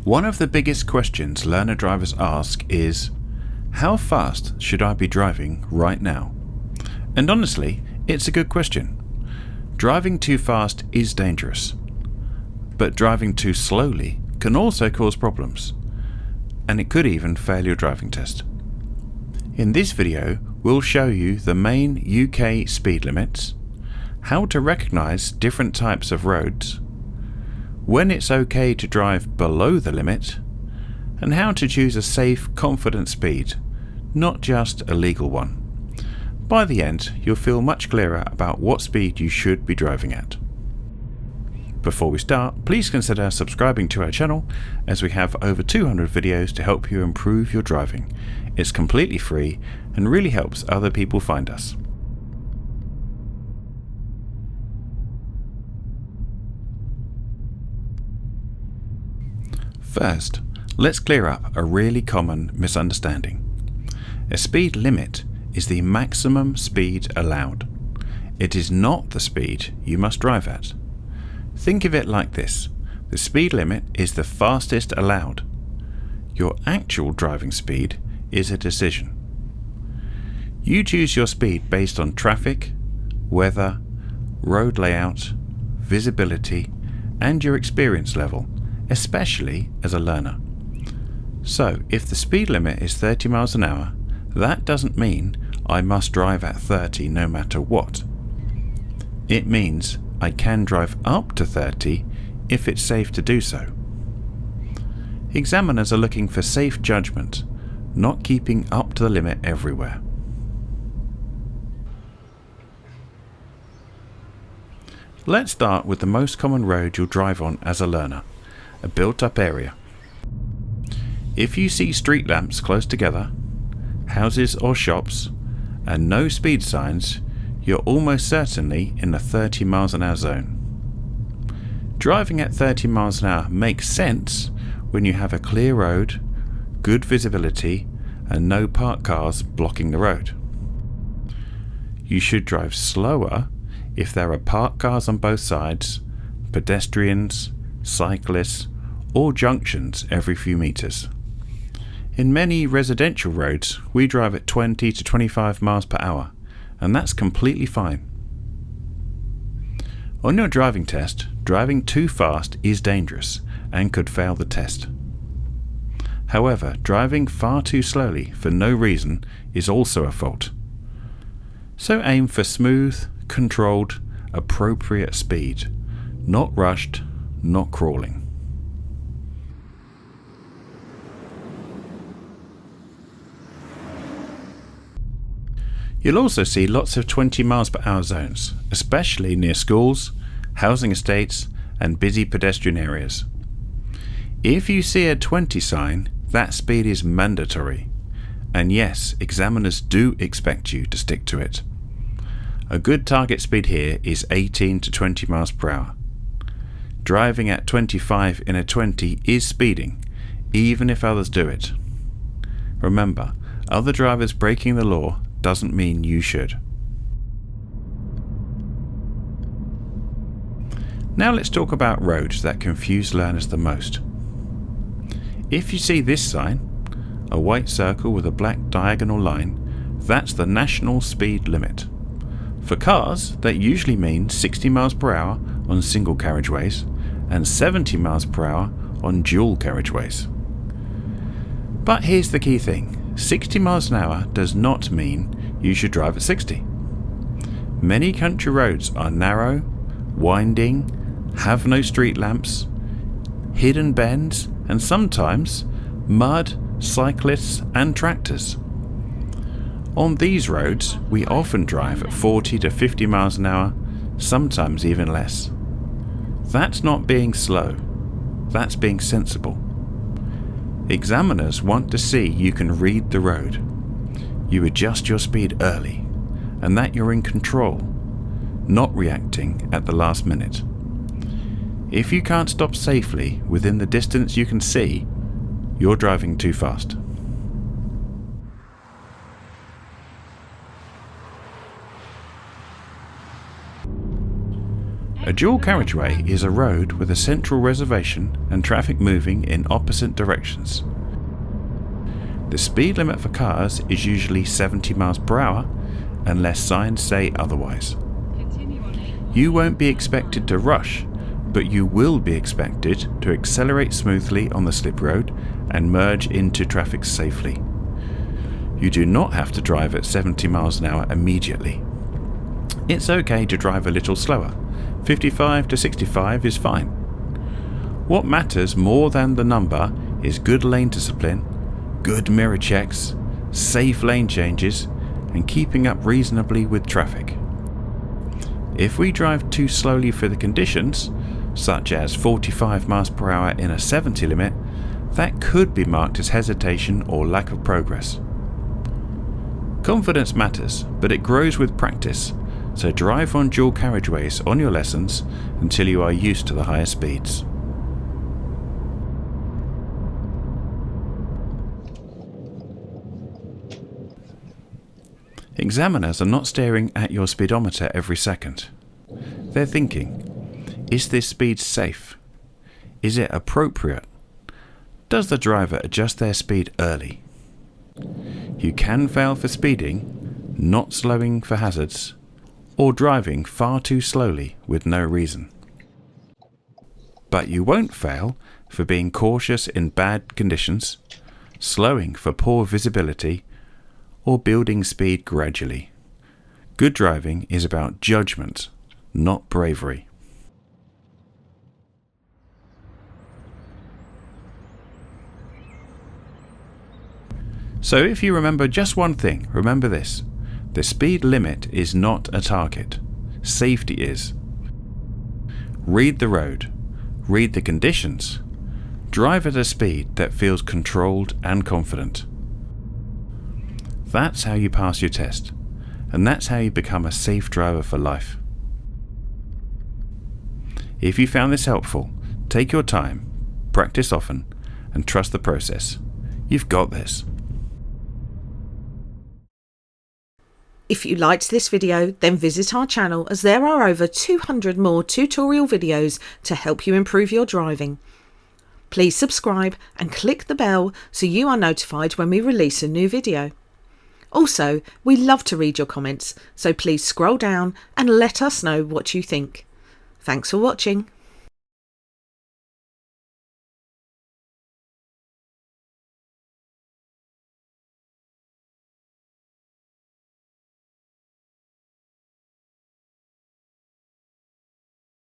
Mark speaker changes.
Speaker 1: One of the biggest questions learner drivers ask is, how fast should I be driving right now? And honestly, it's a good question. Driving too fast is dangerous, but driving too slowly can also cause problems, and it could even fail your driving test. In this video, we'll show you the main UK speed limits, how to recognise different types of roads, when it's okay to drive below the limit, and how to choose a safe, confident speed, not just a legal one. By the end, you'll feel much clearer about what speed you should be driving at. Before we start, please consider subscribing to our channel, as we have over 200 videos to help you improve your driving. It's completely free and really helps other people find us. First, let's clear up a really common misunderstanding. A speed limit is the maximum speed allowed. It is not the speed you must drive at. Think of it like this. The speed limit is the fastest allowed. Your actual driving speed is a decision. You choose your speed based on traffic, weather, road layout, visibility, and your experience level, especially as a learner. So, if the speed limit is 30 miles an hour, that doesn't mean I must drive at 30 no matter what. It means I can drive up to 30 if it's safe to do so. Examiners are looking for safe judgment, not keeping up to the limit everywhere. Let's start with the most common road you'll drive on as a learner, a built-up area. If you see street lamps close together, houses or shops, and no speed signs, you're almost certainly in the 30 miles an hour zone. Driving at 30 miles an hour makes sense when you have a clear road, good visibility, and no parked cars blocking the road. You should drive slower if there are parked cars on both sides, pedestrians, cyclists, or junctions every few meters. In many residential roads, we drive at 20 to 25 miles per hour, and that's completely fine. On your driving test, driving too fast is dangerous and could fail the test. However, driving far too slowly for no reason is also a fault. So aim for smooth, controlled, appropriate speed, not rushed, not crawling. You'll also see lots of 20 miles per hour zones, especially near schools, housing estates, and busy pedestrian areas. If you see a 20 sign, that speed is mandatory. And yes, examiners do expect you to stick to it. A good target speed here is 18 to 20 miles per hour. Driving at 25 in a 20 is speeding, even if others do it. Remember, other drivers breaking the law doesn't mean you should. Now let's talk about roads that confuse learners the most. If you see this sign, a white circle with a black diagonal line, that's the national speed limit. For cars, that usually means 60 miles per hour on single carriageways and 70 miles per hour on dual carriageways. But here's the key thing. 60 miles an hour does not mean you should drive at 60. Many country roads are narrow, winding, have no street lamps, hidden bends, and sometimes mud, cyclists, and tractors. On these roads, we often drive at 40 to 50 miles an hour, sometimes even less. That's not being slow, that's being sensible. Examiners want to see you can read the road. You adjust your speed early, and that you're in control, not reacting at the last minute. If you can't stop safely within the distance you can see, you're driving too fast. A dual carriageway is a road with a central reservation and traffic moving in opposite directions. The speed limit for cars is usually 70 miles per hour unless signs say otherwise. You won't be expected to rush, but you will be expected to accelerate smoothly on the slip road and merge into traffic safely. You do not have to drive at 70 miles an hour immediately. It's okay to drive a little slower. 55 to 65 is fine. What matters more than the number is good lane discipline, good mirror checks, safe lane changes, and keeping up reasonably with traffic. If we drive too slowly for the conditions, such as 45 miles per hour in a 70 limit, that could be marked as hesitation or lack of progress. Confidence matters, but it grows with practice, so drive on dual carriageways on your lessons until you are used to the higher speeds. Examiners are not staring at your speedometer every second. They're thinking, is this speed safe? Is it appropriate? Does the driver adjust their speed early? You can fail for speeding, not slowing for hazards, or driving far too slowly with no reason. But you won't fail for being cautious in bad conditions, slowing for poor visibility, or building speed gradually. Good driving is about judgment, not bravery. So if you remember just one thing, remember this. The speed limit is not a target. Safety is. Read the road. Read the conditions. Drive at a speed that feels controlled and confident. That's how you pass your test, and that's how you become a safe driver for life. If you found this helpful, take your time, practice often, and trust the process. You've got this.
Speaker 2: If you liked this video, then visit our channel as there are over 200 more tutorial videos to help you improve your driving. Please subscribe and click the bell so you are notified when we release a new video. Also, we love to read your comments, so please scroll down and let us know what you think. Thanks for watching.